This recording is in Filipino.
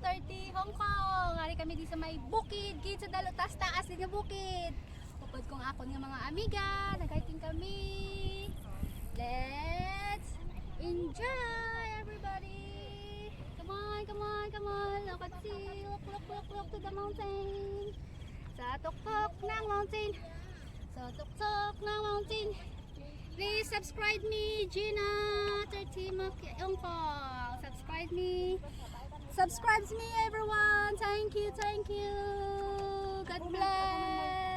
30 Hong Kong. Hari kami di sa may bukid, gid sa dalutas taas din nga bukid. Upod kong akon nga mga amiga, nag-hiking kami. Let's enjoy everybody. Come on, come on, come on. Look at see, look to the mountain. Sa tuktok ng mountain. Sa tuktok ng mountain. Please subscribe me, Gina 30 Hong Kong. Subscribe me. Subscribe me, everyone. Thank you, thank you. God bless.